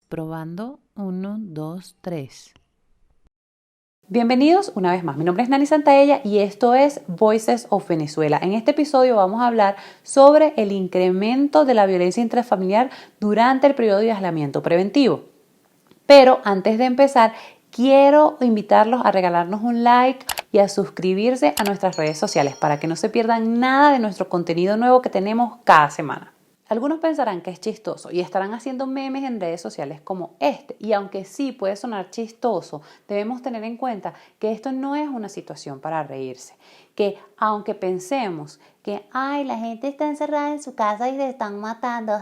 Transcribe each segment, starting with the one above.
Probando, 1, 2, 3. Bienvenidos una vez más. Mi nombre es Nani Santaella y esto es Voices of Venezuela. En este episodio vamos a hablar sobre el incremento de la violencia intrafamiliar durante el periodo de aislamiento preventivo. Pero antes de empezar, quiero invitarlos a regalarnos un like y a suscribirse a nuestras redes sociales para que no se pierdan nada de nuestro contenido nuevo que tenemos cada semana. Algunos pensarán que es chistoso y estarán haciendo memes en redes sociales como este. Y aunque sí puede sonar chistoso, debemos tener en cuenta que esto no es una situación para reírse. Que aunque pensemos que la gente está encerrada en su casa y se están matando,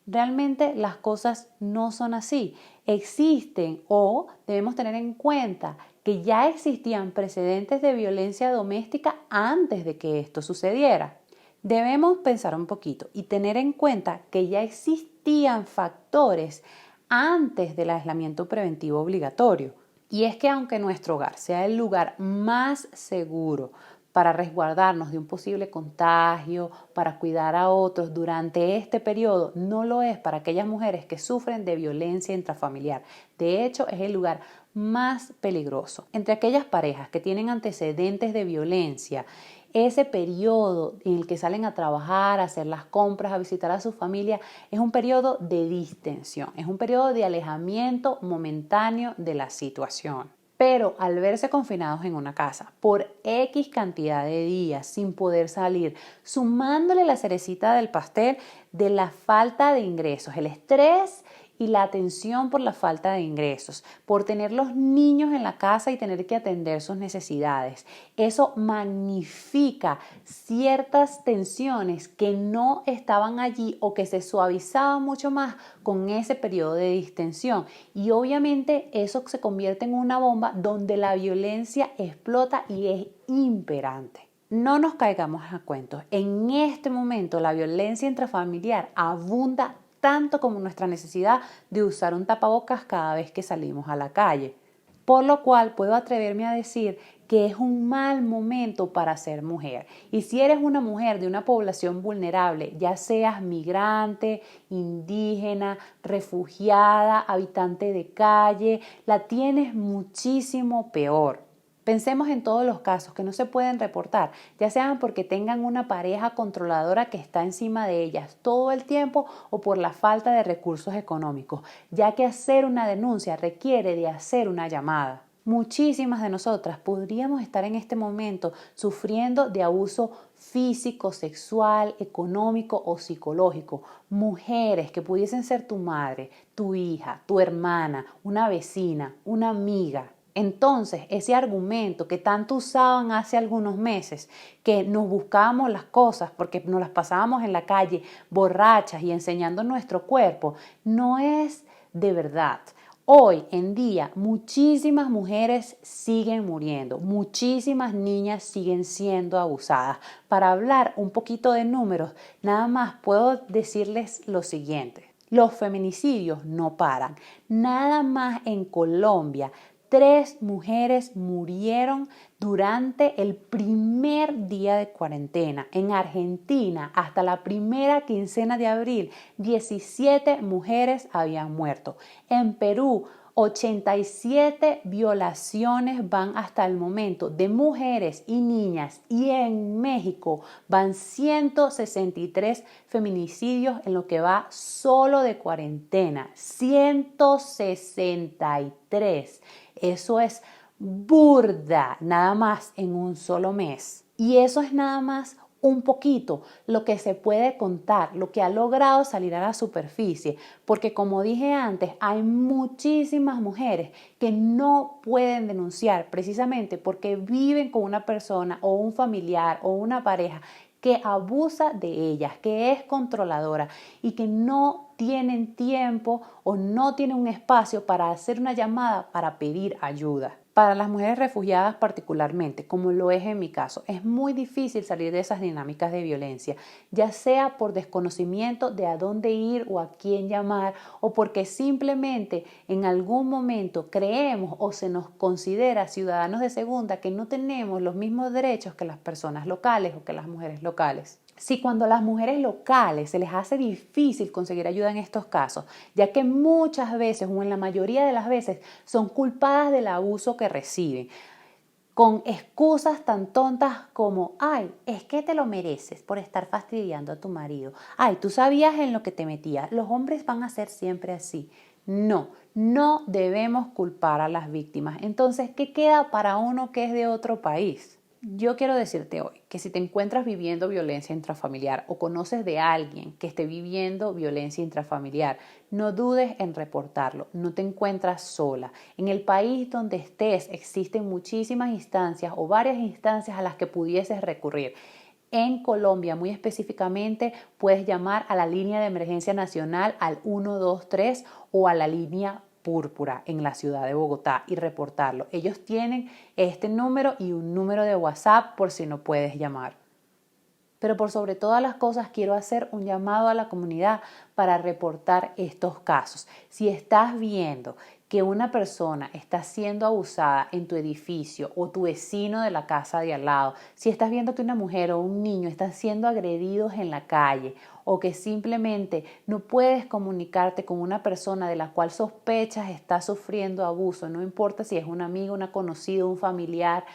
realmente las cosas no son así. Existen o debemos tener en cuenta que ya existían precedentes de violencia doméstica antes de que esto sucediera. Debemos pensar un poquito y tener en cuenta que ya existían factores antes del aislamiento preventivo obligatorio. Y es que aunque nuestro hogar sea el lugar más seguro para resguardarnos de un posible contagio, para cuidar a otros durante este periodo, no lo es para aquellas mujeres que sufren de violencia intrafamiliar. De hecho, es el lugar más peligroso. Entre aquellas parejas que tienen antecedentes de violencia, ese periodo en el que salen a trabajar, a hacer las compras, a visitar a su familia, es un periodo de distensión, es un periodo de alejamiento momentáneo de la situación. Pero al verse confinados en una casa por X cantidad de días sin poder salir, sumándole la cerecita del pastel de la falta de ingresos, el estrés y la atención por la falta de ingresos, por tener los niños en la casa y tener que atender sus necesidades. Eso magnifica ciertas tensiones que no estaban allí o que se suavizaban mucho más con ese periodo de distensión. Y obviamente eso se convierte en una bomba donde la violencia explota y es imperante. No nos caigamos a cuentos. En este momento la violencia intrafamiliar abunda tanto como nuestra necesidad de usar un tapabocas cada vez que salimos a la calle. Por lo cual puedo atreverme a decir que es un mal momento para ser mujer. Y si eres una mujer de una población vulnerable, ya seas migrante, indígena, refugiada, habitante de calle, la tienes muchísimo peor. Pensemos en todos los casos que no se pueden reportar, ya sean porque tengan una pareja controladora que está encima de ellas todo el tiempo o por la falta de recursos económicos, ya que hacer una denuncia requiere de hacer una llamada. Muchísimas de nosotras podríamos estar en este momento sufriendo de abuso físico, sexual, económico o psicológico. Mujeres que pudiesen ser tu madre, tu hija, tu hermana, una vecina, una amiga. Entonces, ese argumento que tanto usaban hace algunos meses, que nos buscábamos las cosas porque nos las pasábamos en la calle borrachas y enseñando nuestro cuerpo, no es de verdad. Hoy en día muchísimas mujeres siguen muriendo, muchísimas niñas siguen siendo abusadas. Para hablar un poquito de números, nada más puedo decirles lo siguiente. Los feminicidios no paran. Nada más en Colombia, 3 mujeres murieron durante el primer día de cuarentena. En Argentina, hasta la primera quincena de abril, 17 mujeres habían muerto. En Perú, 87 violaciones van hasta el momento de mujeres y niñas, y en México van 163 feminicidios en lo que va solo de cuarentena. 163. Eso es burda, nada más en un solo mes. Y eso es nada más un poquito lo que se puede contar, lo que ha logrado salir a la superficie, porque como dije antes, hay muchísimas mujeres que no pueden denunciar precisamente porque viven con una persona o un familiar o una pareja que abusa de ellas, que es controladora y que no tienen tiempo o no tienen un espacio para hacer una llamada para pedir ayuda. Para las mujeres refugiadas particularmente, como lo es en mi caso, es muy difícil salir de esas dinámicas de violencia, ya sea por desconocimiento de a dónde ir o a quién llamar, o porque simplemente en algún momento creemos o se nos considera ciudadanos de segunda que no tenemos los mismos derechos que las personas locales o que las mujeres locales. Si cuando las mujeres locales se les hace difícil conseguir ayuda en estos casos, ya que muchas veces o en la mayoría de las veces son culpadas del abuso que reciben, con excusas tan tontas como, ay, es que te lo mereces por estar fastidiando a tu marido, ay, tú sabías en lo que te metías, los hombres van a ser siempre así. No, no debemos culpar a las víctimas. Entonces, ¿qué queda para uno que es de otro país? Yo quiero decirte hoy que si te encuentras viviendo violencia intrafamiliar o conoces de alguien que esté viviendo violencia intrafamiliar, no dudes en reportarlo, no te encuentras sola. En el país donde estés existen muchísimas instancias o varias instancias a las que pudieses recurrir. En Colombia, muy específicamente, puedes llamar a la línea de emergencia nacional al 123 o a la línea púrpura en la ciudad de Bogotá y reportarlo. Ellos tienen este número y un número de WhatsApp por si no puedes llamar. Pero por sobre todas las cosas quiero hacer un llamado a la comunidad para reportar estos casos. Si estás viendo que una persona está siendo abusada en tu edificio o tu vecino de la casa de al lado, si estás viendo que una mujer o un niño están siendo agredidos en la calle o que simplemente no puedes comunicarte con una persona de la cual sospechas está sufriendo abuso, no importa si es un amigo, una conocida, un familiar,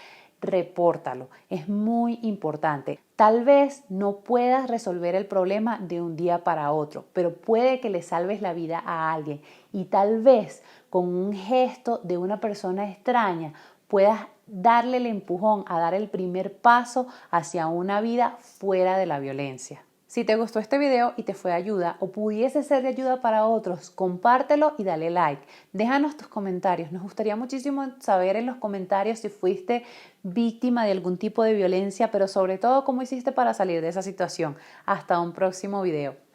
repórtalo. Es muy importante. Tal vez no puedas resolver el problema de un día para otro, pero puede que le salves la vida a alguien y tal vez con un gesto de una persona extraña puedas darle el empujón a dar el primer paso hacia una vida fuera de la violencia. Si te gustó este video y te fue de ayuda o pudiese ser de ayuda para otros, compártelo y dale like. Déjanos tus comentarios. Nos gustaría muchísimo saber en los comentarios si fuiste víctima de algún tipo de violencia, pero sobre todo cómo hiciste para salir de esa situación. Hasta un próximo video.